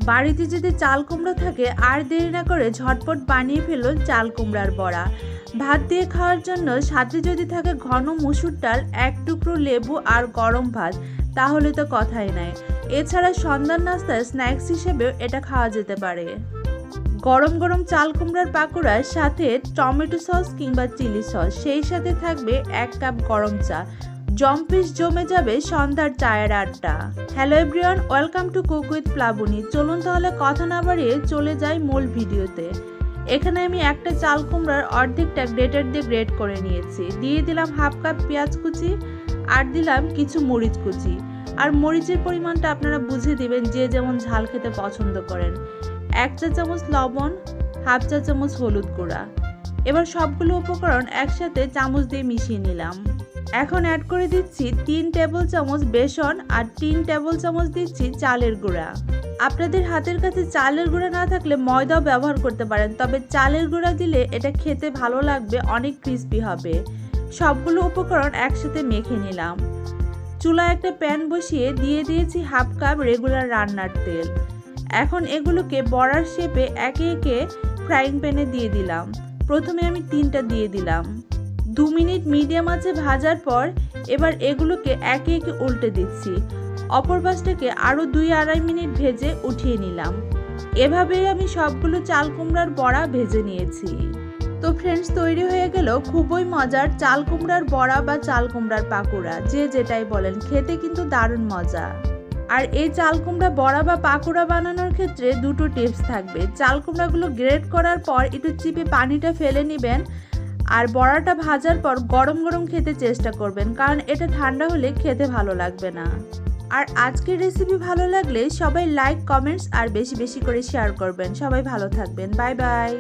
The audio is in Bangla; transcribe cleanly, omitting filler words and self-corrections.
বাড়িতে যদি চাল কুমড়ো থাকে আর দেরি না করে ঝটপট বানিয়ে ফেলুন চাল কুমড়ার বড়া। ভাত দিয়ে খাওয়ার জন্য সাথে যদি থাকে ঘন মসুর ডাল, এক টুকরো লেবু আর গরম ভাত, তাহলে তো কথাই নাই। এছাড়া সন্ধ্যার নাস্তায় স্ন্যাক্স হিসেবেও এটা খাওয়া যেতে পারে। গরম গরম চাল কুমড়ার পাকোড়ার সাথে টমেটো সস কিংবা চিলি সস, সেই সাথে থাকবে 1 কাপ গরম চা। জম্পিস জমে যাবে সন্ধ্যার চায়ের আড্ডা। Hello everyone, welcome to cook with Plabani. চলুন তাহলে কথা না বাড়িয়ে চলে যাই মূল ভিডিওতে। এখানে আমি একটা চাল কুমড়ার অর্ধেকটা গ্রেটার দিয়ে গ্রেট করে নিয়েছি। দিয়ে দিলাম 1/2 কাপ পেঁয়াজ কুচি আর দিলাম কিছু মরিচ কুচি। আর মরিচের পরিমাণটা আপনারা বুঝে দিবেন যে যেমন ঝাল খেতে পছন্দ করেন। 1 চা চামচ লবণ, 1/2 চা চামচ হলুদ গুঁড়া। এবার সবগুলো উপকরণ একসাথে চামচ দিয়ে মিশিয়ে নিলাম। এখন অ্যাড করে দিচ্ছি 3 টেবিল চামচ বেসন আর 3 টেবিল চামচ দিচ্ছি চালের গুঁড়া। আপনাদের হাতের কাছে চালের গুঁড়া না থাকলে ময়দাও ব্যবহার করতে পারেন, তবে চালের গুঁড়া দিলে এটা খেতে ভালো লাগবে, অনেক ক্রিস্পি হবে। সবগুলো উপকরণ একসাথে মেখে নিলাম। চুলায় একটা প্যান বসিয়ে দিয়ে দিয়েছি 1/2 কাপ রেগুলার রান্নার তেল। এখন এগুলোকে বড়ার শেপে একে একে ফ্রাইং প্যানে দিয়ে দিলাম। প্রথমে আমি 3টা দিয়ে দিলাম। 2 মিনিট মিডিয়াম আঁচে ভাজার পর এবার এগুলোকে একে একে উল্টে দিচ্ছি। অপর পাশটাকে আরও 2-2.5 মিনিট ভেজে উঠিয়ে নিলাম। এভাবেই আমি সবগুলো চাল কুমড়ার বড়া ভেজে নিয়েছি। তো ফ্রেন্ডস, তৈরি হয়ে গেল খুবই মজার চাল কুমড়ার বড়া বা চাল কুমড়ার পাকোড়া, যে যেটাই বলেন, খেতে কিন্তু দারুণ মজা। আর এই চাল কুমড়া বড়া বা পাকোড়া বানানোর ক্ষেত্রে 2টো টিপস থাকবে। চাল কুমড়াগুলো গ্রেট করার পর একটু চিপে পানিটা ফেলে নেবেন, আর বড়াটা ভাজার পর গরম গরম খেতে চেষ্টা করবেন, কারণ এটা ঠান্ডা হলে খেতে ভালো লাগবে না। আর আজকের রেসিপি ভালো লাগলে সবাই লাইক, কমেন্টস আর বেশি বেশি করে শেয়ার করবেন। সবাই ভালো থাকবেন। Bye bye.